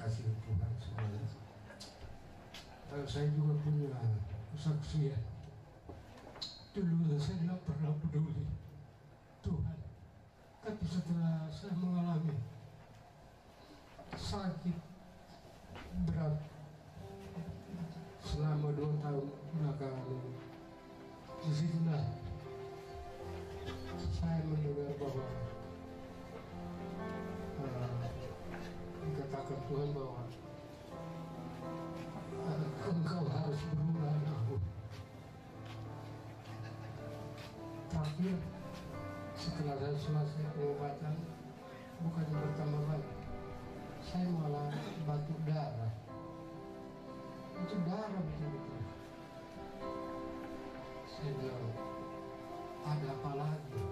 kasih Tuhan semuanya. Saya juga punya kesaksian. Dulu saya tidak pernah peduli Tuhan, tapi setelah saya mengalami sakit berat selama 2 tahun belakangan ini, disitulah saya mendengar bahwa dikatakan Tuhan bahwa engkau harus berubah aku. Tapi setelah saya selesai pengobatan, bukannya bertambah baik, saya malah batuk darah. Itu darah betul-betul. Saya bilang, ada apa lagi?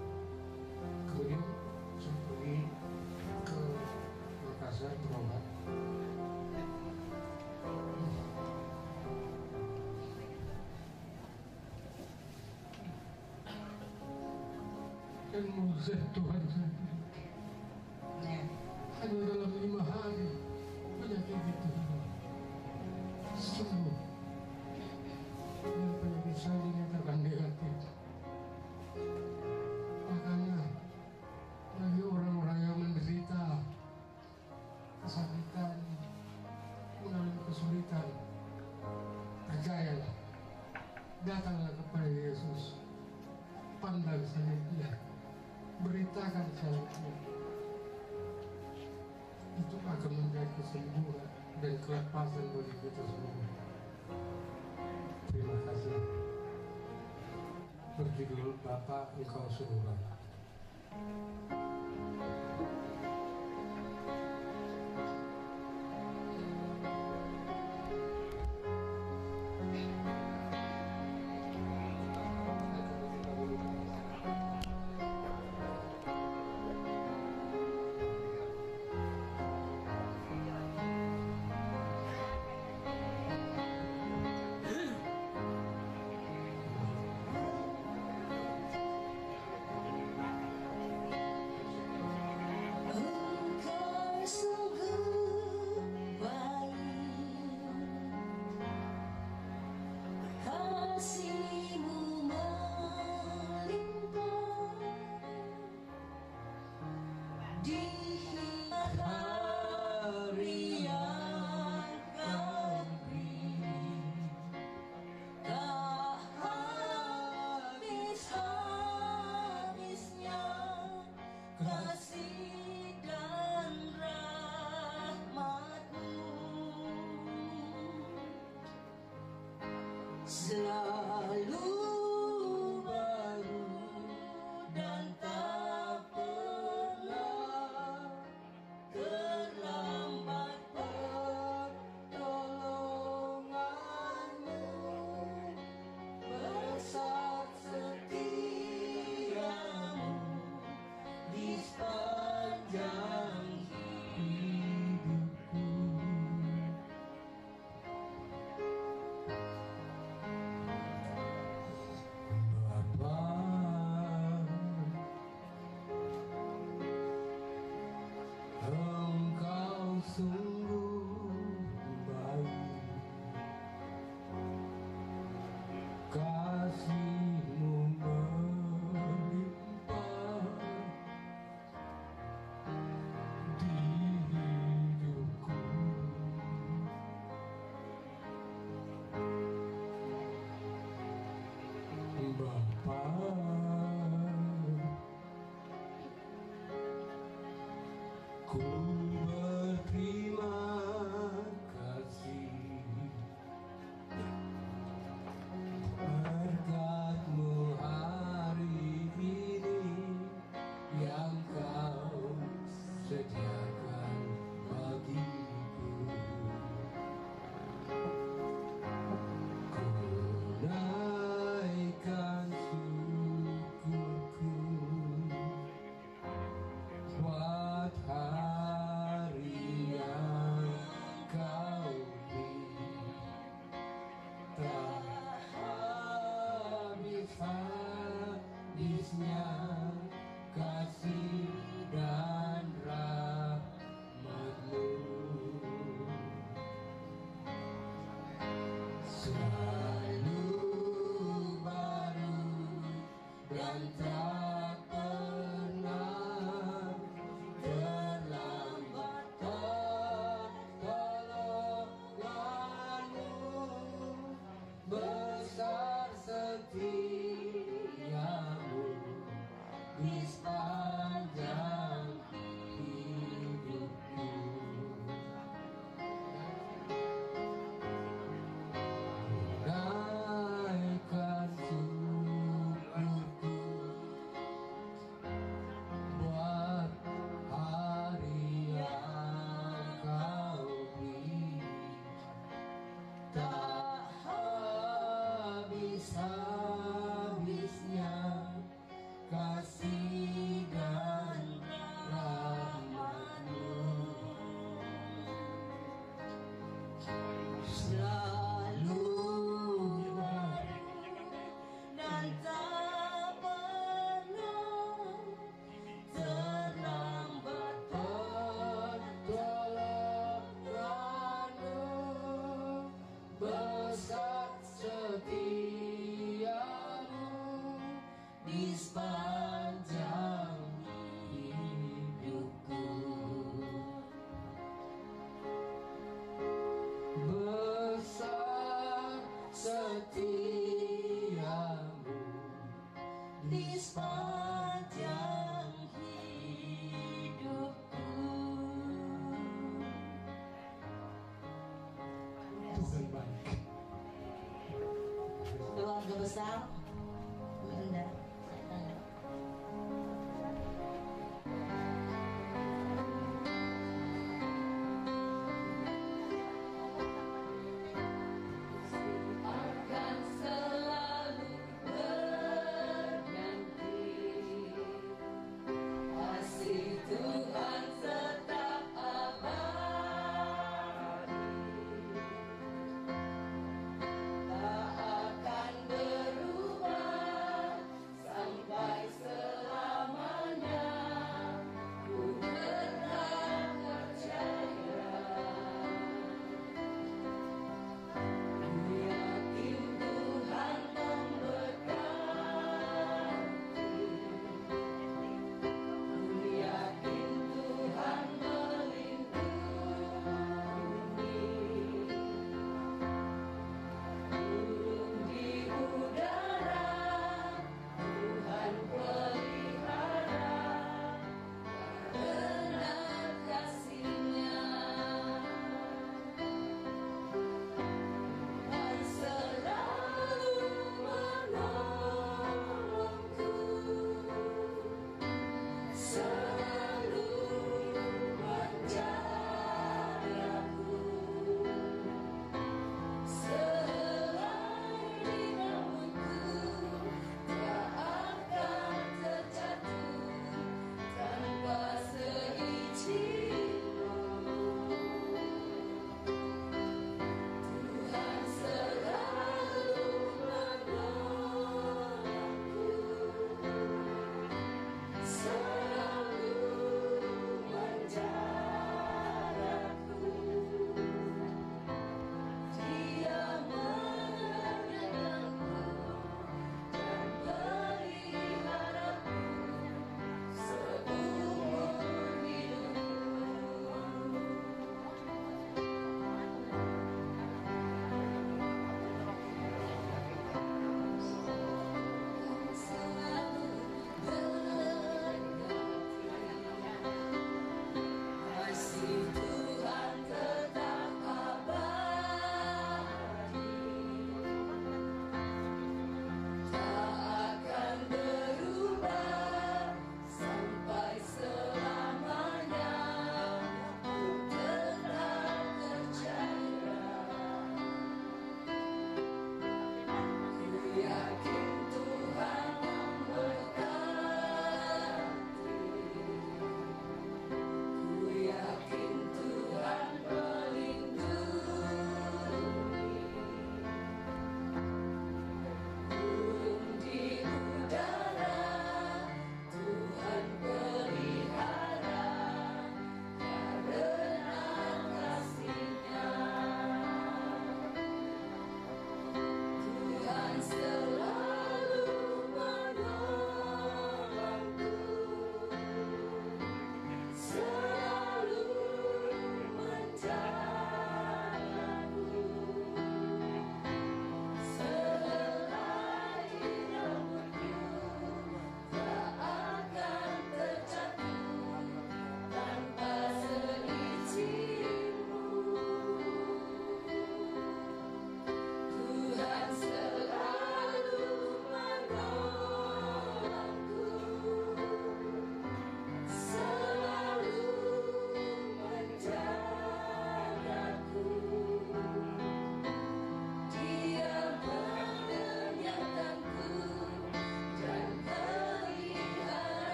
Kemudian saya pergi ke Makassar berobat. Dan mujizat Tuhan saja. Hanya dalam 5 hari penyakit itu sembuh. Dan penyakit saya dinyatakan negatif. Makanya bagi orang-orang yang menderita kesakitan, mengalami kesulitan, percayalah, datanglah kepada Yesus, pandang saja Dia, beritakan saja Dia. Itu akan menjadi kesembuhan dan kelepasan bagi kita semua. Terima kasih. Berjudul Bapa Engkau Surga. Selalu baru dan tak pernah terlambat pertolonganmu, besar setiamu di sepanjang hidupku.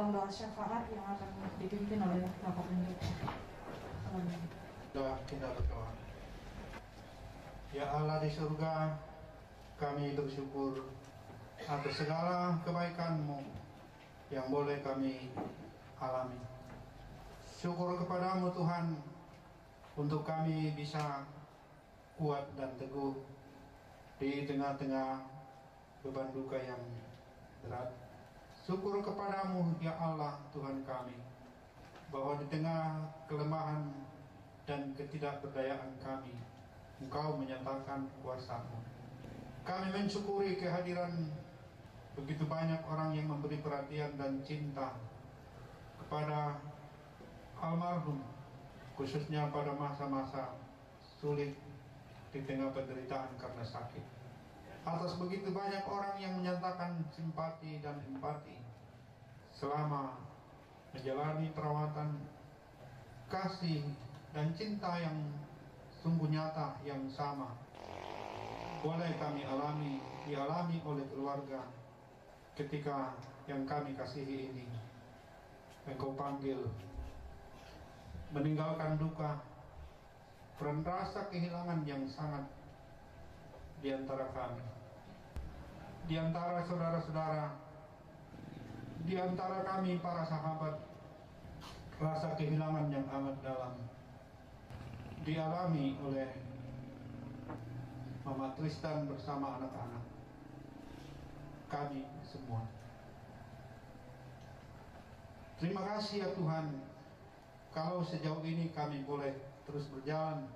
dalam doa syafaat yang akan dipimpin oleh Bapak Pendeta. Amin. Kita berdoa. Ya Allah di surga, kami bersyukur atas segala kebaikan-Mu yang boleh kami alami. Syukur kepadamu Tuhan, untuk kami bisa kuat dan teguh di tengah-tengah beban duka yang berat. Syukur kepadamu ya Allah Tuhan kami, bahwa di tengah kelemahan dan ketidakberdayaan kami, Engkau menyatakan kuasa-Mu. Kami mensyukuri kehadiran begitu banyak orang yang memberi perhatian dan cinta kepada almarhum, khususnya pada masa-masa sulit di tengah penderitaan karena sakit. Atas begitu banyak orang yang menyatakan simpati dan empati selama menjalani perawatan, kasih dan cinta yang sungguh nyata yang sama boleh kami dialami oleh keluarga ketika yang kami kasihi ini Engkau panggil meninggalkan duka dan rasa kehilangan yang sangat di antara kami, di antara saudara-saudara, di antara kami para sahabat. Rasa kehilangan yang amat dalam dialami oleh Mama Tristan bersama anak-anak kami semua. Terima kasih ya Tuhan, kalau sejauh ini kami boleh terus berjalan,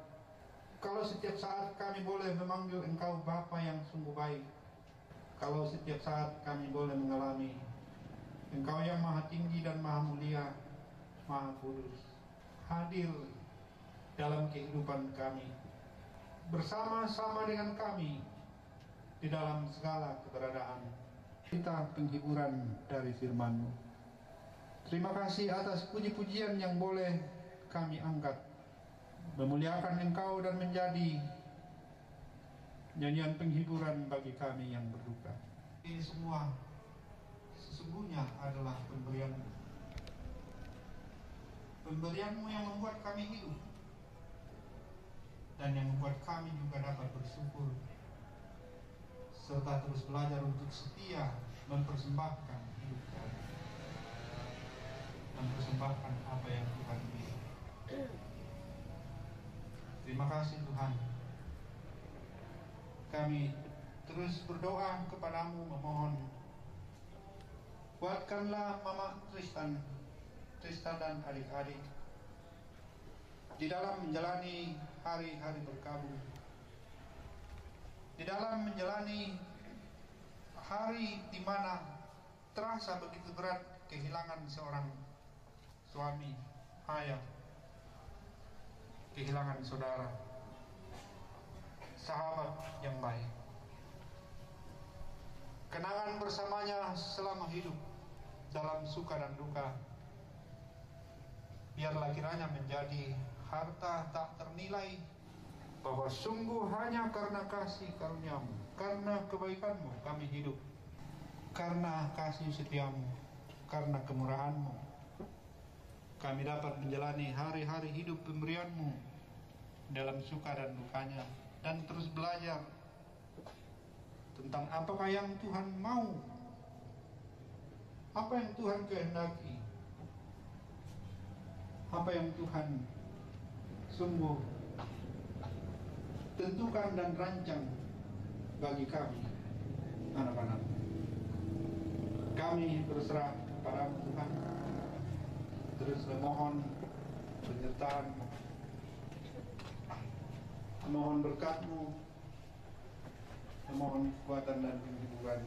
kalau setiap saat kami boleh memanggil Engkau Bapa yang sungguh baik, kalau setiap saat kami boleh mengalami Engkau yang maha tinggi dan maha mulia, maha kudus, hadir dalam kehidupan kami, bersama-sama dengan kami di dalam segala keberadaan. Kita penghiburan dari firman-Mu. Terima kasih atas puji-pujian yang boleh kami angkat, memuliakan Engkau dan menjadi nyanyian penghiburan bagi kami yang berduka. Ini semua sesungguhnya adalah pemberian-Mu. Pemberian-Mu yang membuat kami hidup dan yang membuat kami juga dapat bersyukur serta terus belajar untuk setia mempersembahkan hidup kami, mempersembahkan apa yang Tuhan beri. Terima kasih Tuhan. Kami terus berdoa kepadamu, memohon kuatkanlah Mama Tristan dan adik-adik di dalam menjalani hari-hari berkabung, di dalam menjalani hari di mana terasa begitu berat kehilangan seorang suami, ayah, kehilangan saudara, sahabat yang baik. Kenangan bersamanya selama hidup dalam suka dan duka, biarlah kiranya menjadi harta tak ternilai, bahwa sungguh hanya karena kasih karunia-Mu, karena kebaikan-Mu kami hidup, karena kasih setia-Mu, karena kemurahan-Mu kami dapat menjalani hari-hari hidup pemberian-Mu dalam suka dan dukanya, dan terus belajar tentang apakah yang Tuhan mau, apa yang Tuhan kehendaki, apa yang Tuhan sungguh tentukan dan rancang bagi kami, anak-anak. Kami berserah kepada Tuhan, terus memohon penyertaan-Mu, memohon berkat-Mu, memohon kekuatan dan penghiburan,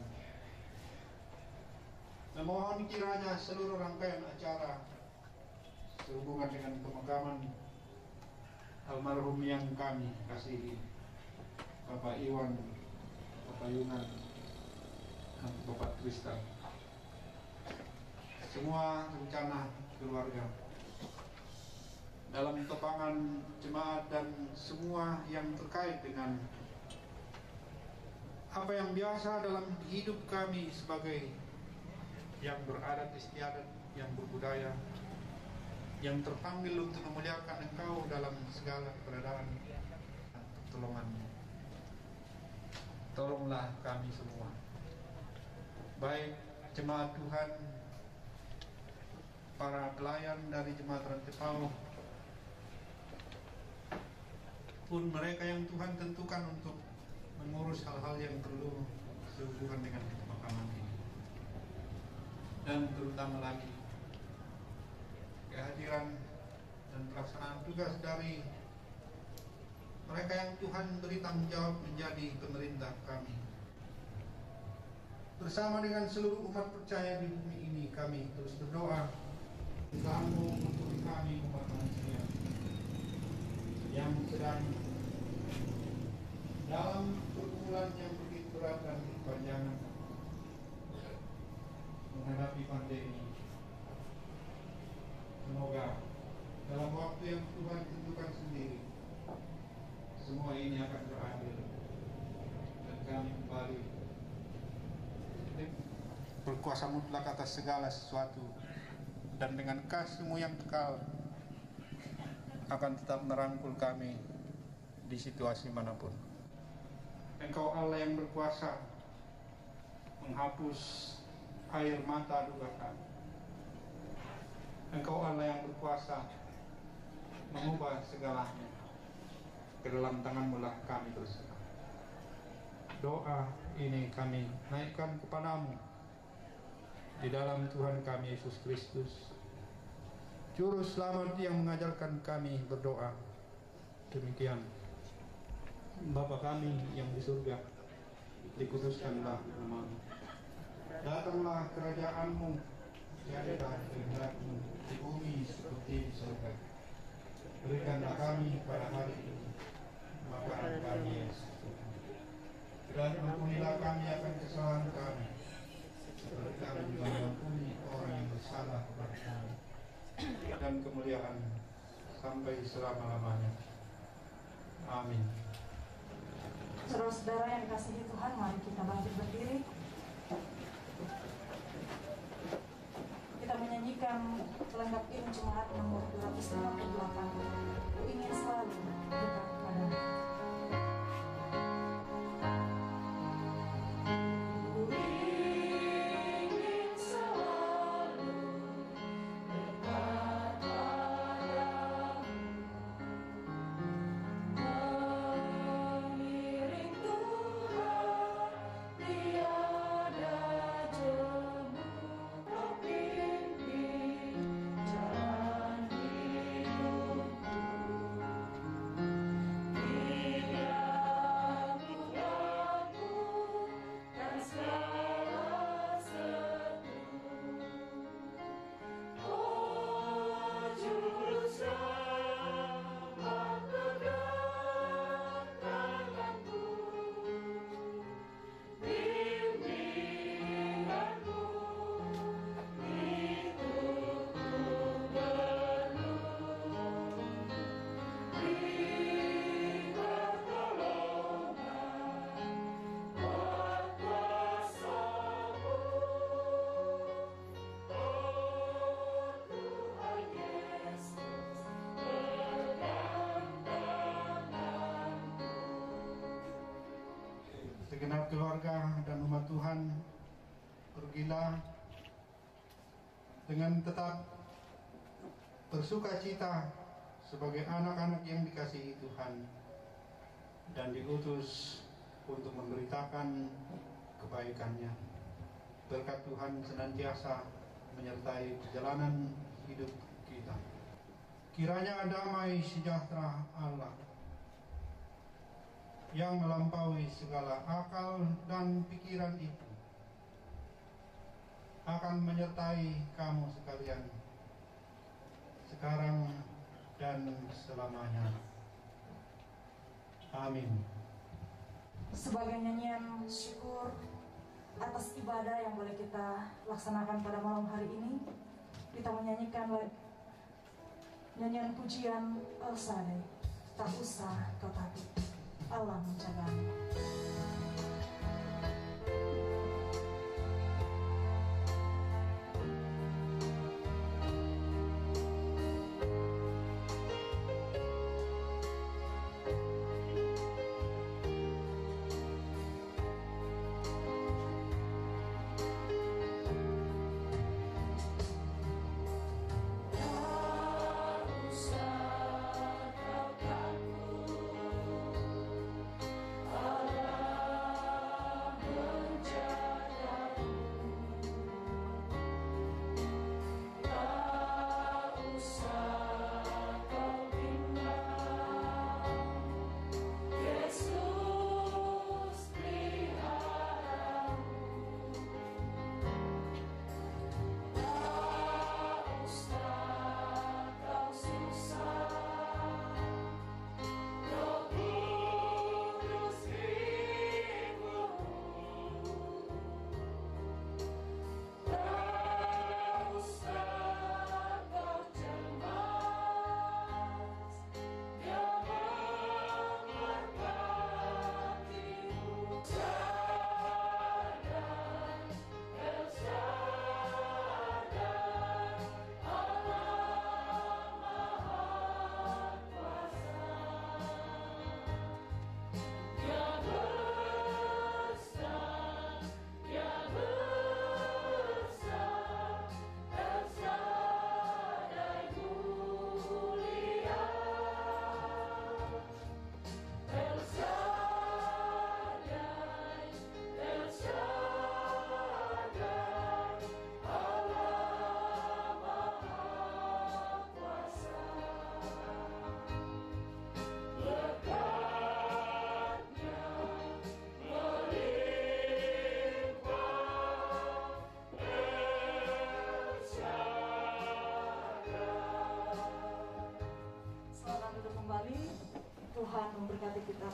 memohon kiranya seluruh rangkaian acara sehubungan dengan pemakaman almarhum yang kami kasihi, Bapak Iwan, Bapak Yunan, dan Bapak Tristan, semua rencana keluarga, dalam topangan jemaat dan semua yang terkait dengan apa yang biasa dalam hidup kami sebagai yang beradat istiadat yang berbudaya, yang terpanggil untuk memuliakan Engkau dalam segala keberadaan dan pertolongan-Mu. Tolonglah kami semua, baik jemaat Tuhan, para pelayan dari jemaat Rantepao, pun mereka yang Tuhan tentukan untuk mengurus hal-hal yang perlu sehubungan dengan pemakaman ini. Dan terutama lagi kehadiran dan pelaksanaan tugas dari mereka yang Tuhan beri tanggung jawab menjadi pemerintah kami. Bersama dengan seluruh umat percaya di bumi ini, kami terus berdoa sambung untuk kami umat manusia yang sedang dalam pergumulan yang begitu berat dan berkepanjangan menghadapi pandemi. Semoga dalam waktu yang Tuhan tentukan sendiri, semua ini akan berakhir dan kami kembali berkuasa mutlak atas segala sesuatu, dan dengan kasih-Mu yang kekal akan tetap merangkul kami di situasi manapun. Engkau Allah yang berkuasa menghapus air mata duka kami. Engkau Allah yang berkuasa mengubah segalanya. Ke dalam tangan-Mu lah kami berserah. Doa ini kami naikkan kepadamu di dalam Tuhan kami Yesus Kristus, Juru Selamat yang mengajarkan kami berdoa. Demikian. Bapa kami yang di surga, dikuduskanlah nama-Mu. Datanglah kerajaan-Mu, jadilah kehendak-Mu di bumi seperti di surga. Berikanlah kami pada hari ini makanan kami yang secukupnya, dan ampunilah kami akan kesalahan kami, seperti kami juga mengampuni orang yang bersalah kepada kami. Dan kemuliaan sampai selama-lamanya. Amin. Saudara-saudara yang dikasihi Tuhan, mari kita bangkit berdiri. Kita menyanyikan pelengkap ini jemaat nomor 258. Ku ingin selalu dekat padamu. Segenap keluarga dan umat Tuhan, pergilah dengan tetap bersuka cita sebagai anak-anak yang dikasihi Tuhan dan diutus untuk memberitakan kebaikan-Nya. Berkat Tuhan senantiasa menyertai perjalanan hidup kita. Kiranya damai sejahtera Allah yang melampaui segala akal dan pikiran itu akan menyertai kamu sekalian sekarang dan selamanya. Amin. Sebagai nyanyian syukur atas ibadah yang boleh kita laksanakan pada malam hari ini, kita menyanyikan nyanyian pujian El Shaddai, tak usah kau takut, Allah menjagamu.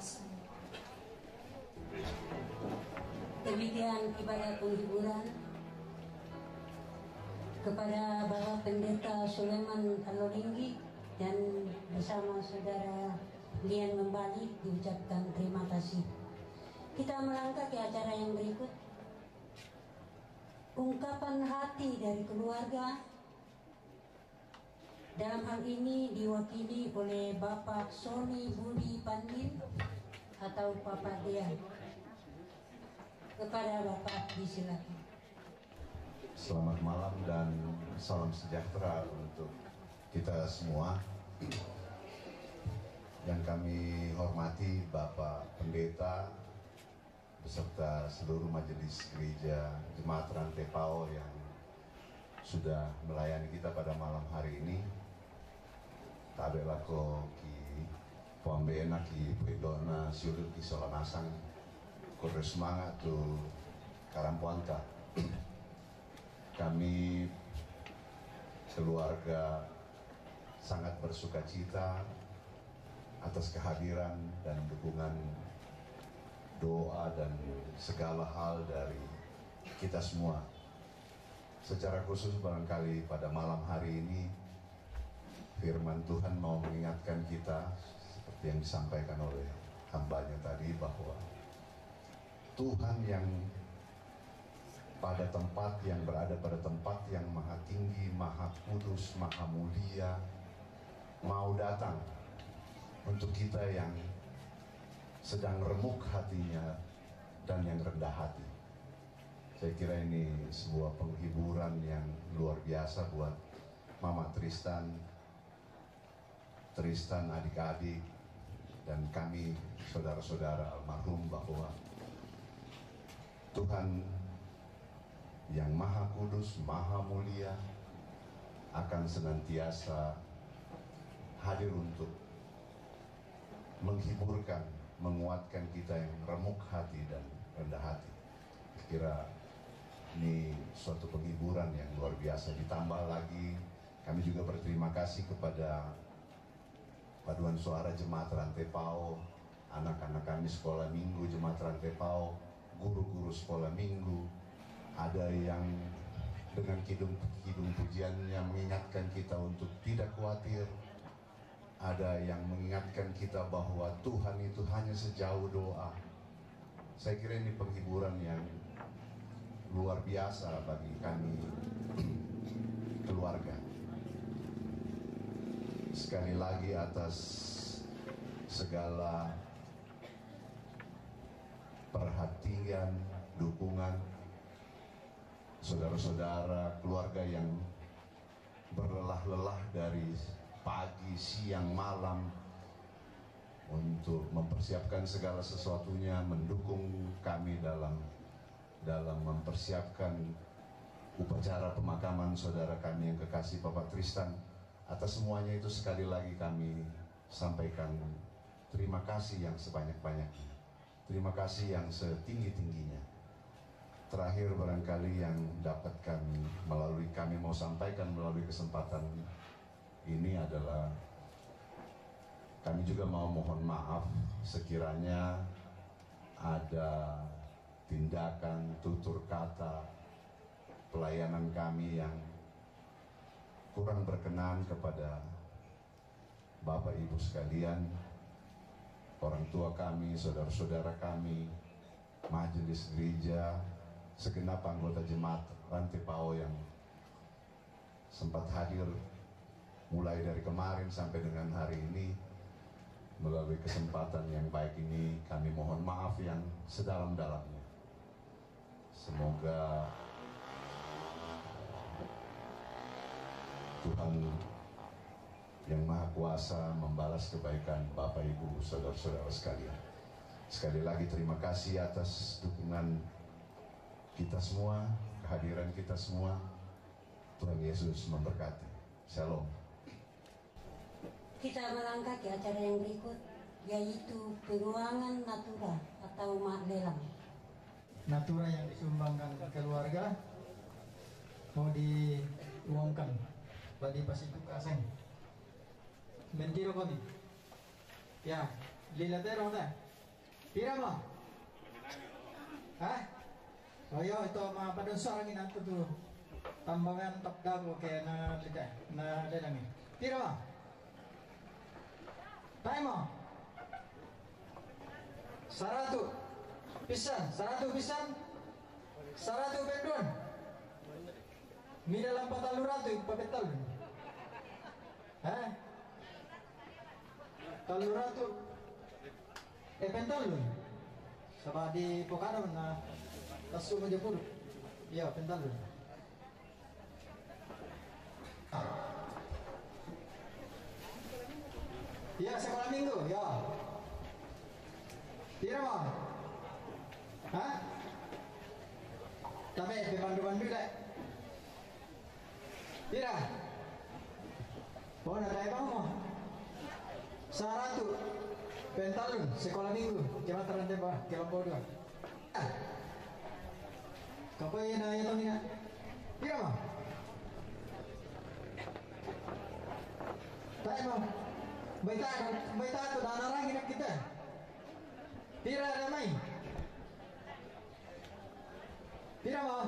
semua. Demikian ibadah penghiburan kepada Bapak Pendeta Sulaiman Alolinggi dan bersama Saudara Lian Membalik diucapkan terima kasih. Kita melangkah ke acara yang berikut. Ungkapan hati dari keluarga, dalam hal ini diwakili oleh Bapak Sony Budi Pandin atau Papa Dian. Kepada Bapak disilakan. Selamat malam dan salam sejahtera untuk kita semua. Yang kami hormati Bapak Pendeta beserta seluruh majelis gereja Jemaat Rantai Pao yang sudah melayani kita pada malam hari ini. Tabe lako ki pembena ki pedona siulut ki solanasang kore semangat tu karampuanta. Kami keluarga sangat bersuka cita atas kehadiran dan dukungan doa dan segala hal dari kita semua. Secara khusus barangkali pada malam hari ini firman Tuhan mau mengingatkan kita seperti yang disampaikan oleh hambanya tadi, bahwa Tuhan yang berada pada tempat yang maha tinggi, maha kudus, maha mulia, mau datang untuk kita yang sedang remuk hatinya dan yang rendah hati. Saya kira ini sebuah penghiburan yang luar biasa buat Mama Tristan adik-adik dan kami saudara-saudara almarhum, bahwa Tuhan yang maha kudus, maha mulia akan senantiasa hadir untuk menghiburkan, menguatkan kita yang remuk hati dan rendah hati. Kira ini suatu penghiburan yang luar biasa. Ditambah lagi kami juga berterima kasih kepada Paduan Suara Jemaat Rantai Pao, anak-anak kami sekolah minggu Jemaat Rantai Pao, guru-guru sekolah minggu. Ada yang dengan kidung pujiannya mengingatkan kita untuk tidak khawatir. Ada yang mengingatkan kita bahwa Tuhan itu hanya sejauh doa. Saya kira ini penghiburan yang luar biasa bagi kami keluarga. Sekali lagi atas segala perhatian, dukungan saudara-saudara, keluarga yang berlelah-lelah dari pagi, siang, malam untuk mempersiapkan segala sesuatunya, mendukung kami dalam mempersiapkan upacara pemakaman saudara kami yang kekasih Bapak Tristan. Atas semuanya itu sekali lagi kami sampaikan terima kasih yang sebanyak-banyaknya, terima kasih yang setinggi-tingginya. Terakhir barangkali yang dapat kami mau sampaikan melalui kesempatan ini adalah kami juga mau mohon maaf sekiranya ada tindakan, tutur kata, pelayanan kami yang kurang berkenan kepada Bapak Ibu sekalian, orang tua kami, saudara-saudara kami, majelis gereja, segenap anggota Jemaat Rantai Pao yang sempat hadir mulai dari kemarin sampai dengan hari ini. Melalui kesempatan yang baik ini kami mohon maaf yang sedalam-dalamnya. Semoga Tuhan yang Maha Kuasa membalas kebaikan Bapak Ibu saudara-saudara sekalian. Sekali lagi terima kasih atas dukungan kita semua, kehadiran kita semua. Tuhan Yesus memberkati. Shalom. Kita melangkah ke acara yang berikut, yaitu peruangan natura atau mak lelang. Natura yang disumbangkan ke keluarga mau diuangkan bagi pasiku kaseng. Mentiro koni. Ya, lilatero na. Pira mo? Hah? Oh yo, ito mga padon sarangin nato to. Tambangan tapdago kaya na dalang eh. Pira mo? Tayo mo? Saratu pisan, saratu bedon. Mi dalam 400 pabetal. Hah? 400 pental lu. Sama di pokana na tasu aja puluh. Iya, pental lu. Iya, sekolah minggu, ya. Pira mo? Hah? Tapi bandu-bandu deh. Pira? Oh, nak tayo mo? Saratu pentalun sekolah minggu jam terante ba kelompok dua. Kapan na ito niya? Pira mo? Tayo mo? Baita to nanarangin kita. Pira ramai. Pira mo?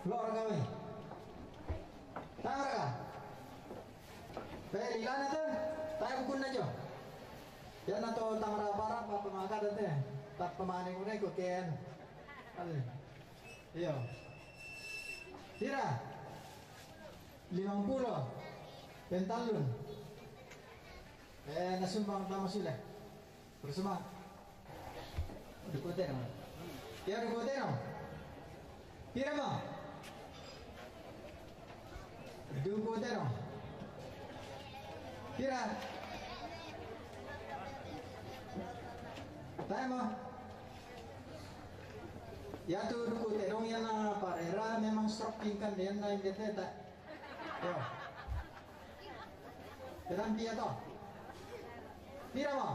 Lor kami. Tahu ka? Pwede ilan na to? Tayo bukun na dyo. Yan na to tamara para papamaga dati. Tak pemani ko na ko ken. Iyo. Tira. 50 pentalun. Nasumbang tama sila. Bersama. Dukute no. Ya dukute no. Tira mo. Dukute no. Tira. Tayo mo. Ya tu dukute dong yan na parera memang stroking kan yan na hindi teta. Yo. Dalam dia to. Tira mo.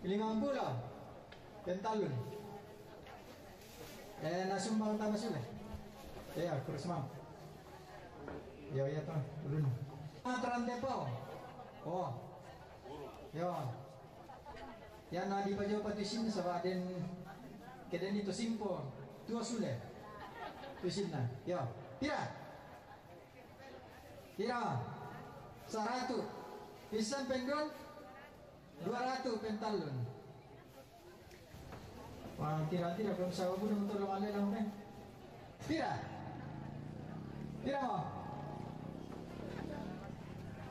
50 pentalun. Nasumbang tama sila. Ya, kurus mam. Yo ya to, ulun. Terante po. Oh. Yo. Yan na di pa jo patisin sa baden. Keden itu simpo. Tua sule. Tusin na. Yo. Tira. Tira. 100. Pisan pendon 200 pentalun. Wah, tira-tira belum sawa pun untuk lawan lelang kan. Tira. Tira mo.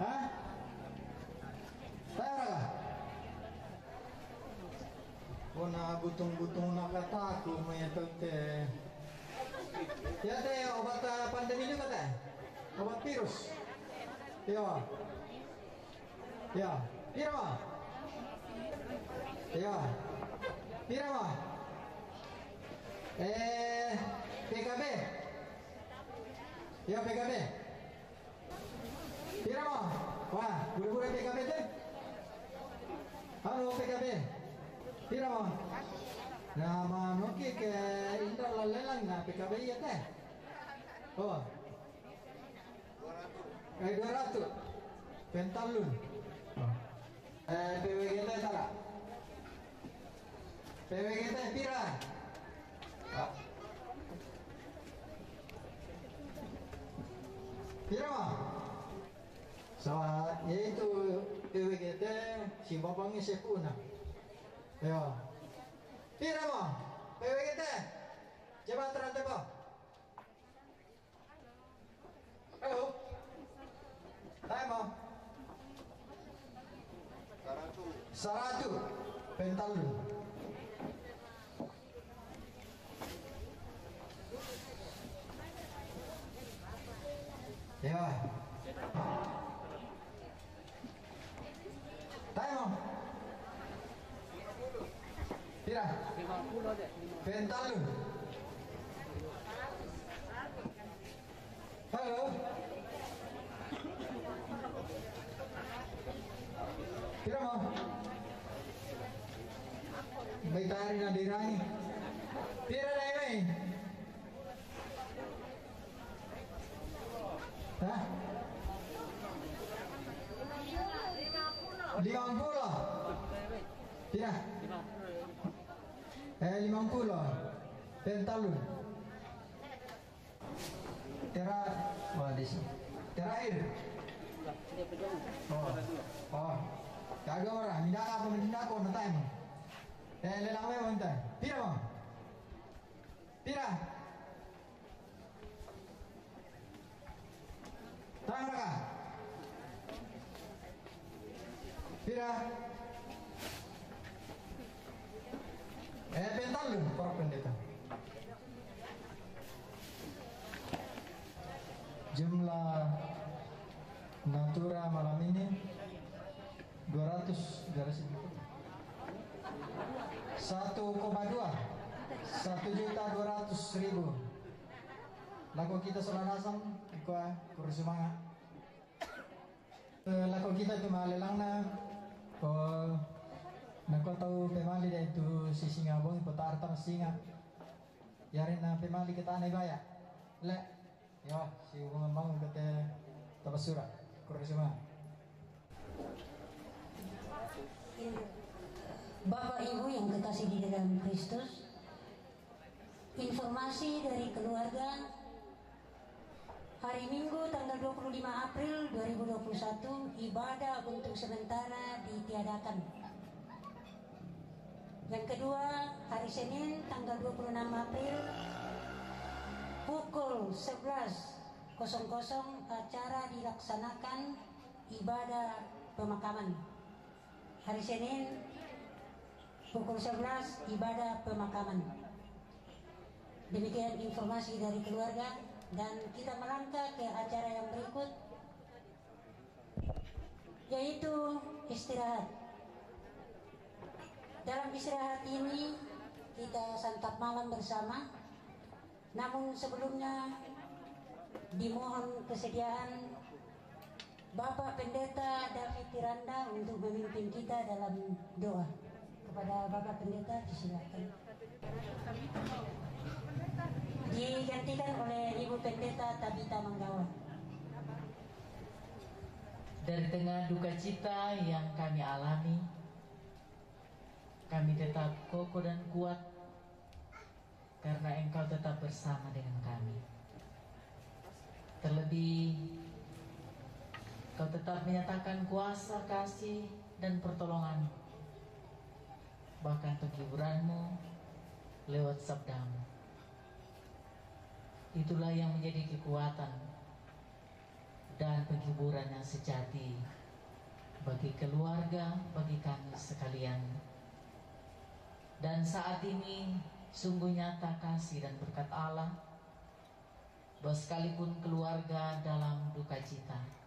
Hah? Tayo ka. O na butong-butong nakatako mo ito te. Ya te, obat pandemi juga te. Obat virus. Ya. Ya. Tira mo. Ya. Tira mo. PKB. Ya PKB. Tira mo. Wah, guru-guru PKB deh. Halo PKB. Tira mo. Nah, mano ke indra lalelang na PKB ya teh. Oh. 200. Pentalun. PWG teh tara. PWG teh pira. Pira mo. Sa yaitu PWG teh simbabangnya sepuna. Yo. Pira mo. PWG teh. Coba terante po. Ayo. Tayo mo. 100 pentalun. Ya. Tayo mo. Tira. 50 deh. Pentalun. Halo. Tira mo. May tari na dirani. Tira na yun eh. Hah? 50. Pira 50 pentalun terakhir kagak orang minta apa nanti emang lelang memang nanti pira bang pira terang mereka pira pentalun para pendeta jumlah natura malam ini 200 garis 1,200.000 laku kita selanasam ikut kurus semangat laku kita itu malelang na nako tahu pemali dia itu si singa bong putar tam singa yarin na pemali kita aneh baya le ya si bong bang kata tabasura kurus semangat. Bapak Ibu yang kekasih di dalam Kristus, informasi dari keluarga hari Minggu tanggal 25 April 2021 ibadah untuk sementara ditiadakan. Yang kedua, hari Senin tanggal 26 April pukul 11.00 acara dilaksanakan ibadah pemakaman. Hari Senin pukul 11 ibadah pemakaman. Demikian informasi dari keluarga dan kita melangkah ke acara yang berikut, yaitu istirahat. Dalam istirahat ini kita santap malam bersama. Namun sebelumnya dimohon kesediaan Bapak Pendeta David Tiranda untuk memimpin kita dalam doa. Kepada Bapak Pendeta disilakan. Digantikan oleh Ibu Pendeta Tabita Manggawa. Dari tengah duka cita yang kami alami, kami tetap kokoh dan kuat karena Engkau tetap bersama dengan kami. Terlebih Kau tetap menyatakan kuasa, kasih, dan pertolongan, bahkan penghiburanmu lewat sabdamu. Itulah yang menjadi kekuatan dan penghiburan yang sejati bagi keluarga, bagi kami sekalian. Dan saat ini sungguh nyata kasih dan berkat Allah bahwa sekalipun keluarga dalam duka cita,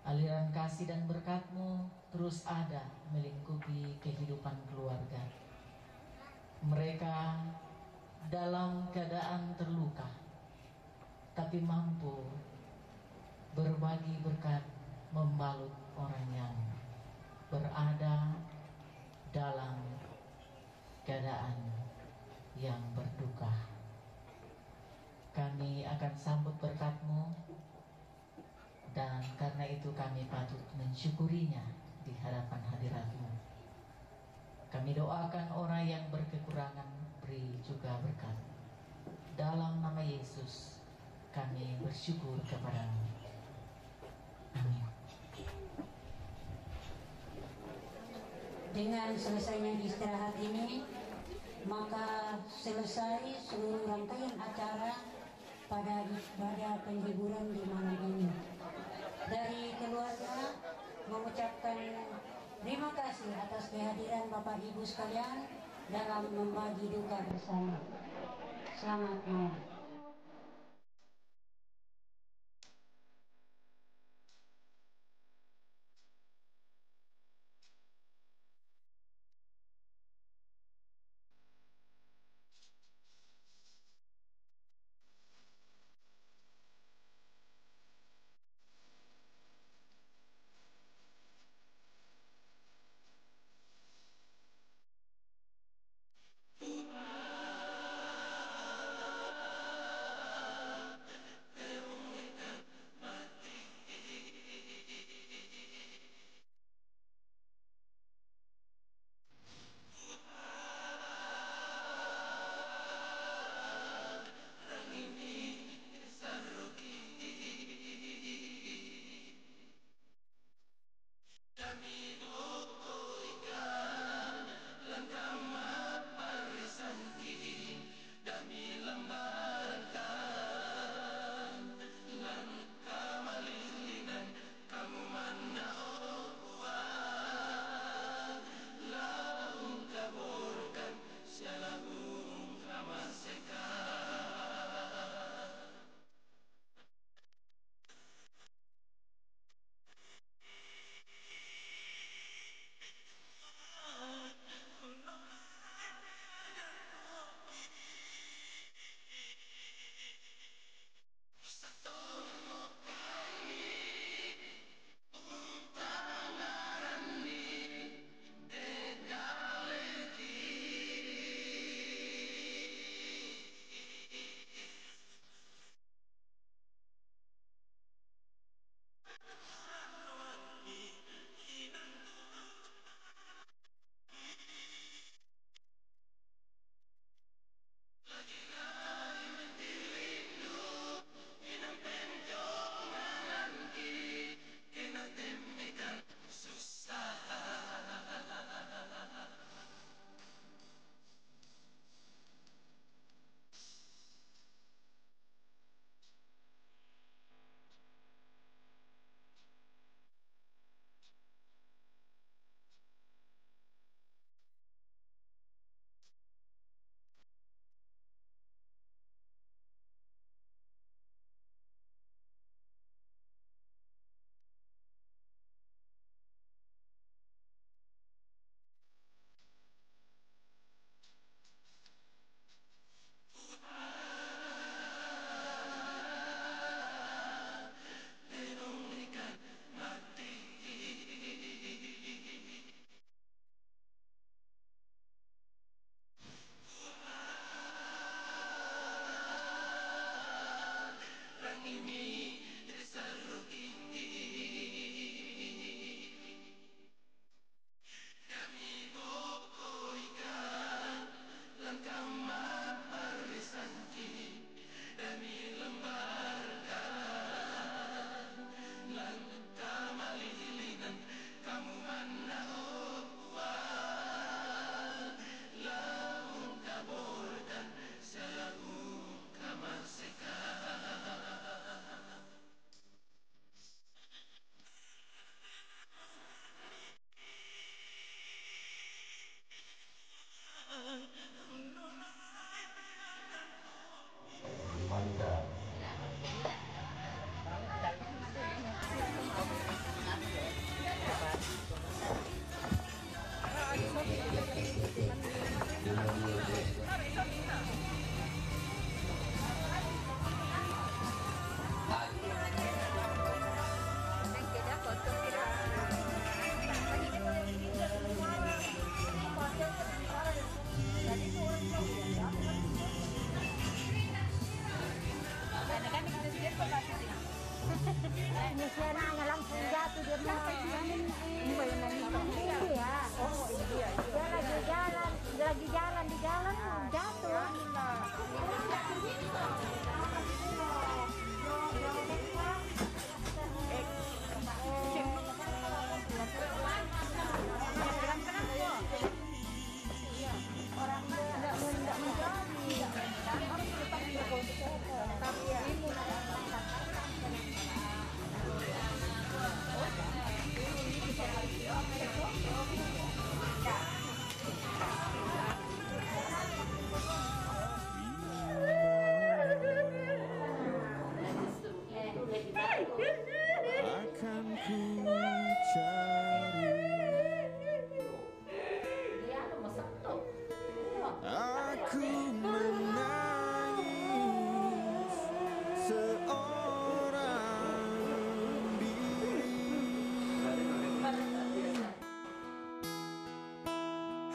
aliran kasih dan berkat-Mu terus ada melingkupi kehidupan keluarga. Mereka dalam keadaan terluka, tapi mampu berbagi berkat, membalut orang yang berada dalam keadaan yang berduka. Kami akan sambut berkat-Mu, dan karena itu kami patut mensyukurinya di hadapan hadirat-Mu. Kami doakan orang yang berkekurangan, beri juga berkat. Dalam nama Yesus kami bersyukur kepada-Mu. Amin. Dengan selesainya istirahat ini, maka selesai seluruh rangkaian acara pada ibadah penghiburan di malam ini. Dari keluarga mengucapkan terima kasih atas kehadiran Bapak Ibu sekalian dalam membagi duka bersama. Selamat malam.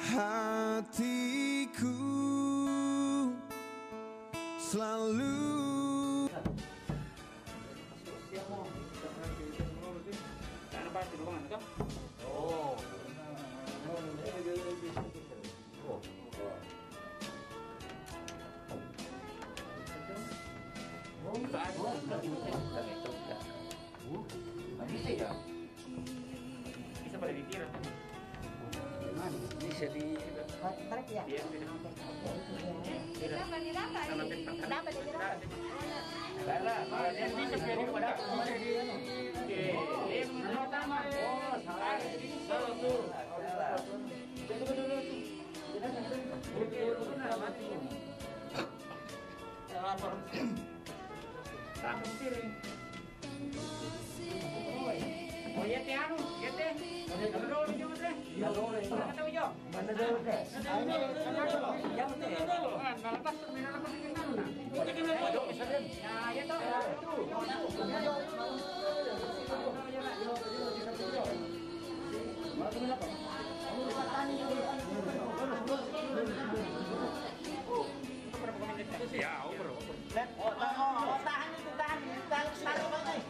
hatiku selalu. Bisa pada dikira. Bisa di tarik ya. Oh ya teh anu, ya teh. Ada dulu di mana teh? Ya dulu. Kata ujo. Mana dulu teh? Ini ya teh. Nah, lepas terminal apa di mana? Kita kena ada bisa deh. Nah, ya toh. Ya, over. Oh, tahan itu, tahan banget.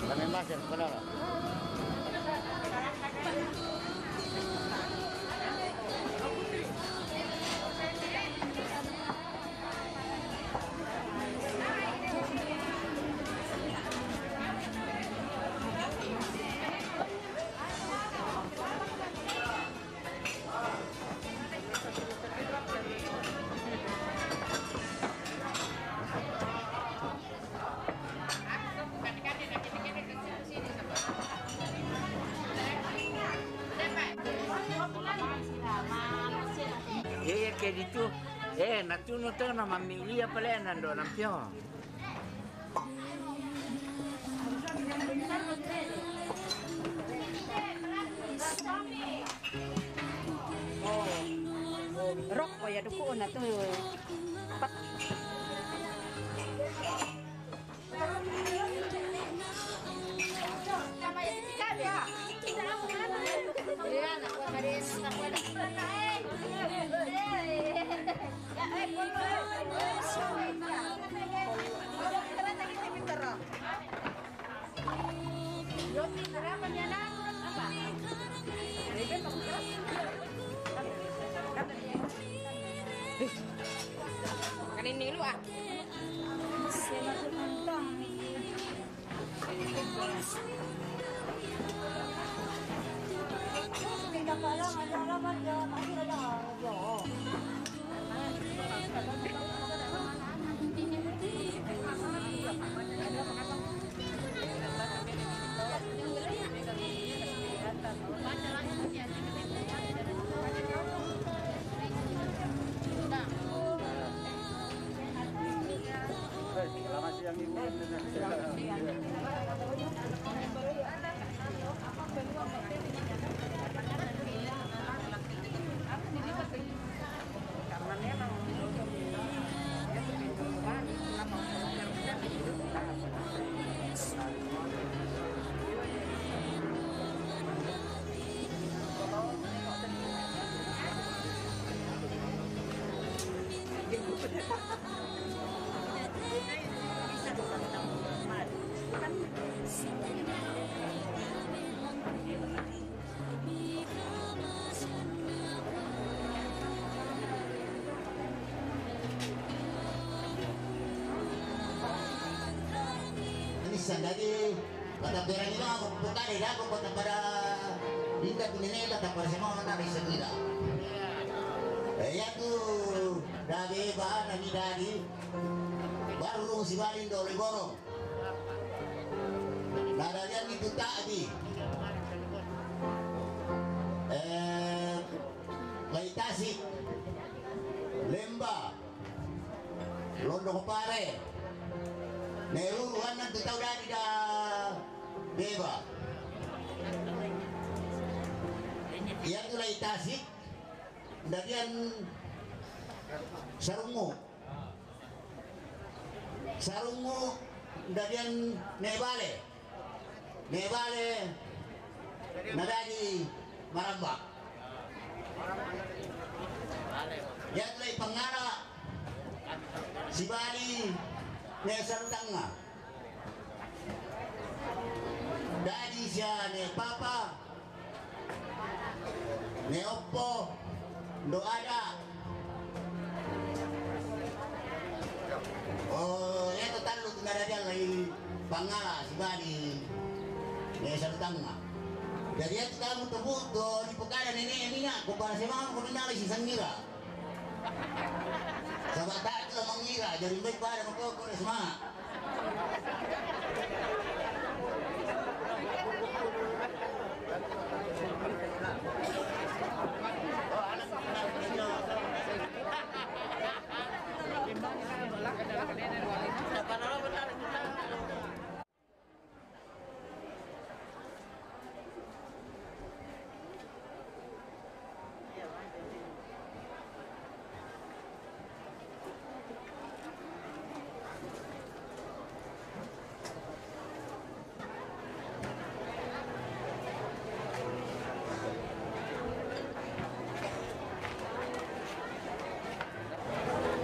Kami masih sebenarnya. Kayak gitu, natuno to na mamilya pala yan nando ng piyo. Rock ko ya duko na to. Kanin dulu ah. Jadi pada berani lah aku bukan dah aku pada tingkat ini lah tak pada semua nak disegera. Ya tu dari bahan lagi dari baru si balin dole borong. Nadalian itu tak di. Laitasi, Lemba, Londo Pare. Neruan nanti tahu dari dah beba. Yang tu lai Tasik, dadian Sarungu, dadian Nebale, nadadi Marambak. Yang tu lai Pangara, Sibali. Nesar tanga dari siya ne papa ne oppo do ada itu talu tinggal dia lagi pangala si bali nesar tanga jadi itu kamu tebut do di pekadan ini nak kumpara si mama kuminali si sangira sama tak itu mengira jadi baik pada mengkokor semua.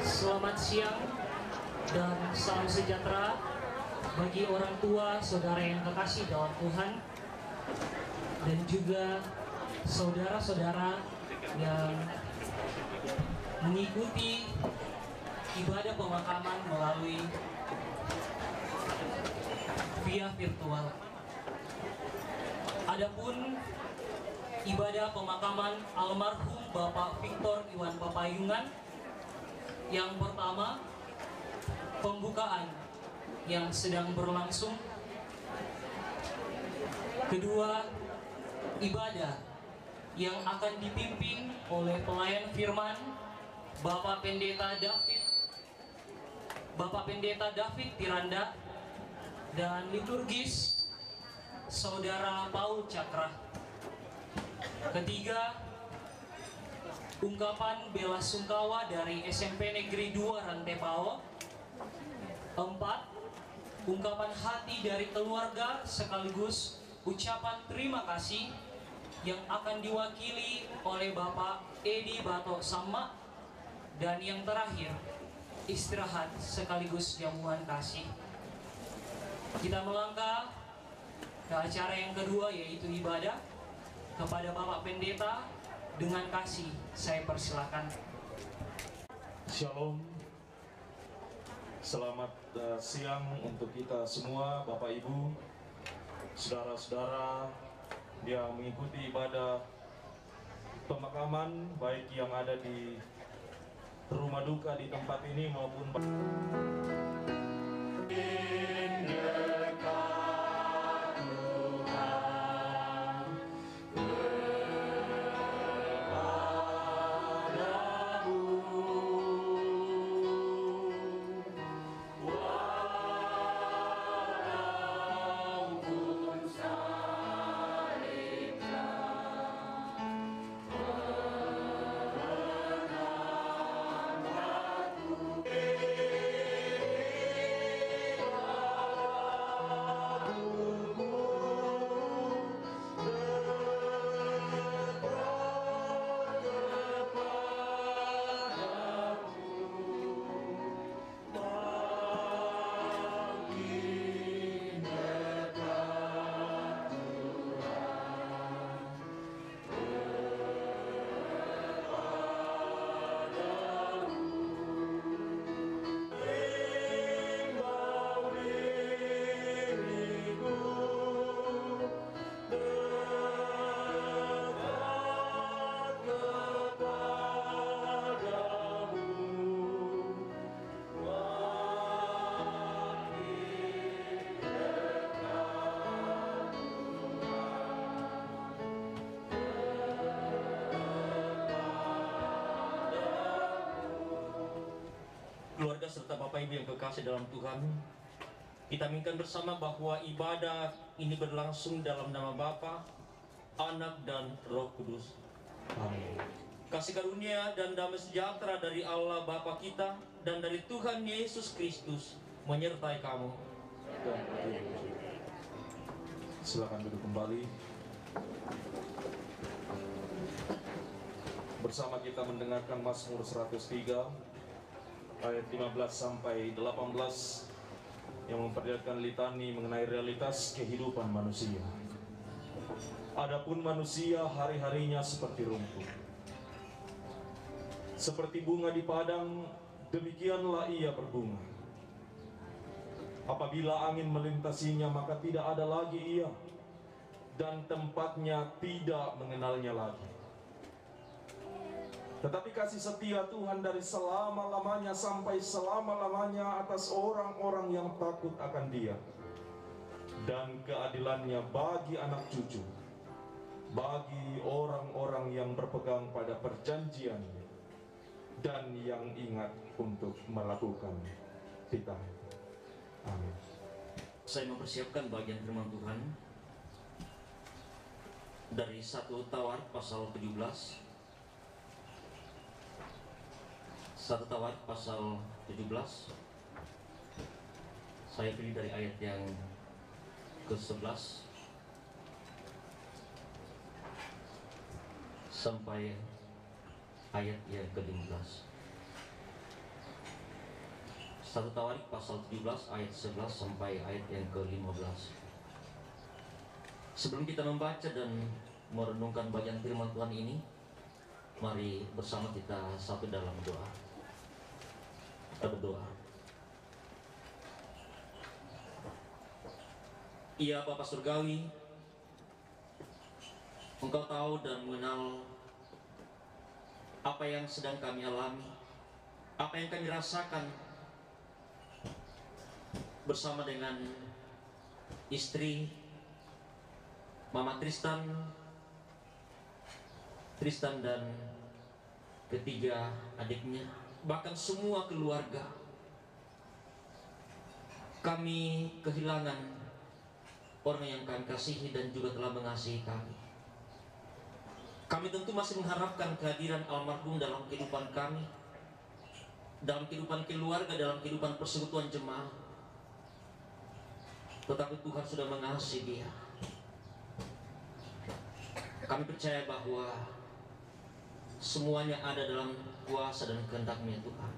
Selamat siang dan salam sejahtera bagi orang tua, saudara yang kekasih dalam Tuhan, dan juga saudara-saudara yang mengikuti ibadah pemakaman melalui via virtual. Adapun ibadah pemakaman almarhum Bapak Victor Iwan Papayungan, yang pertama pembukaan yang sedang berlangsung, kedua ibadah yang akan dipimpin oleh pelayan firman Bapak Pendeta David Tiranda, dan liturgis Saudara Paul Cakra. Ketiga, ungkapan bela sungkawa dari SMP Negeri 2 Rantepao. 4, ungkapan hati dari keluarga sekaligus ucapan terima kasih yang akan diwakili oleh Bapak Edi Batok Sama. Dan yang terakhir, istirahat sekaligus jamuan kasih. Kita melangkah ke acara yang kedua, yaitu ibadah kepada Bapak Pendeta. Dengan kasih saya persilakan. Shalom. Selamat siang untuk kita semua, Bapak Ibu, saudara-saudara yang mengikuti ibadah pemakaman, baik yang ada di rumah duka di tempat ini maupun keluarga serta Bapak Ibu yang kekasih dalam Tuhan, kita aminkan bersama bahwa ibadah ini berlangsung dalam nama Bapa, Anak, dan Roh Kudus. Amin. Kasih karunia dan damai sejahtera dari Allah Bapa kita dan dari Tuhan Yesus Kristus menyertai kamu. Silakan duduk kembali. Bersama kita mendengarkan Mazmur 103 ayat 15 sampai 18 yang memperlihatkan litani mengenai realitas kehidupan manusia. Adapun manusia hari-harinya seperti rumput, seperti bunga di padang, demikianlah ia berbunga. Apabila angin melintasinya, maka tidak ada lagi ia, dan tempatnya tidak mengenalnya lagi. Tetapi kasih setia Tuhan dari selama-lamanya sampai selama-lamanya atas orang-orang yang takut akan Dia, dan keadilannya bagi anak cucu, bagi orang-orang yang berpegang pada perjanjiannya dan yang ingat untuk melakukan titah. Amin. Saya mempersiapkan bagian firman Tuhan dari 1 Tawar pasal 17. 1 Tawar pasal 17. Saya pilih dari ayat yang ke-11 sampai ayat yang ke-15. 1 1 Tawarik pasal 17 ayat 11 sampai ayat yang ke-15. Sebelum kita membaca dan merenungkan bagian firman Tuhan ini, mari bersama kita satu dalam doa. Kita berdoa. Ya Bapa Surgawi, Engkau tahu dan mengenal apa yang sedang kami alami, apa yang kami rasakan bersama dengan istri Mama Tristan dan ketiga adiknya, bahkan semua keluarga. Kami kehilangan orang yang kami kasihi dan juga telah mengasihi kami. Kami tentu masih mengharapkan kehadiran almarhum dalam kehidupan kami, dalam kehidupan keluarga, dalam kehidupan persekutuan jemaah. Tetapi Tuhan sudah mengasihi dia. Kami percaya bahwa semuanya ada dalam kuasa dan kehendak-Nya Tuhan.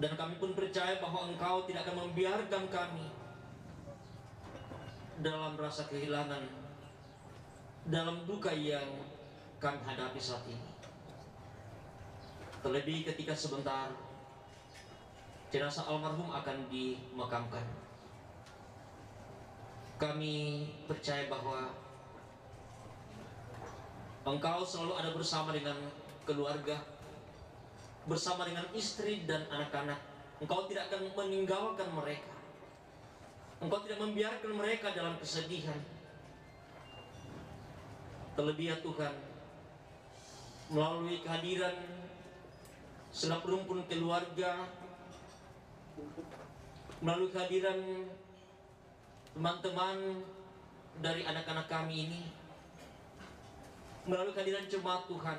Dan kami pun percaya bahwa Engkau tidak akan membiarkan kami dalam rasa kehilangan, dalam duka yang kami hadapi saat ini. Terlebih ketika sebentar jenazah almarhum akan dimakamkan. Kami percaya bahwa Engkau selalu ada bersama dengan keluarga, bersama dengan istri dan anak-anak. Engkau tidak akan meninggalkan mereka. Engkau tidak membiarkan mereka dalam kesedihan. Terlebih ya Tuhan, melalui kehadiran segenap rumpun keluarga, melalui kehadiran teman-teman dari anak-anak kami ini, melalui kehadiran jemaat Tuhan,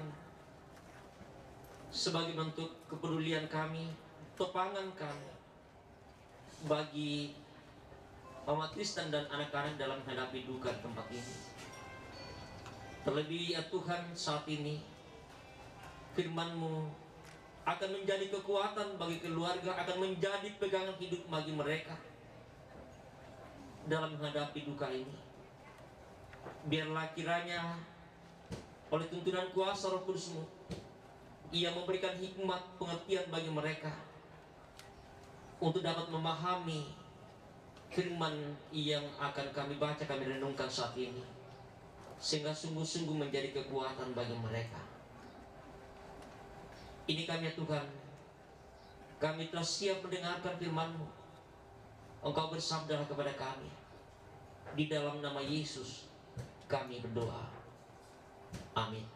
sebagai bentuk kepedulian kami, topangan kami bagi Mama Tristan dan anak-anak dalam menghadapi duka di tempat ini. Terlebih ya Tuhan, saat ini firman-Mu akan menjadi kekuatan bagi keluarga, akan menjadi pegangan hidup bagi mereka dalam menghadapi duka ini. Biarlah kiranya oleh tuntunan kuasa Roh Kudus-Mu, Ia memberikan hikmat pengertian bagi mereka untuk dapat memahami firman yang akan kami baca, kami renungkan saat ini, sehingga sungguh-sungguh menjadi kekuatan bagi mereka. Ini kami ya Tuhan, kami telah siap mendengarkan firman-Mu. Engkau bersabda kepada kami, di dalam nama Yesus kami berdoa. Amin.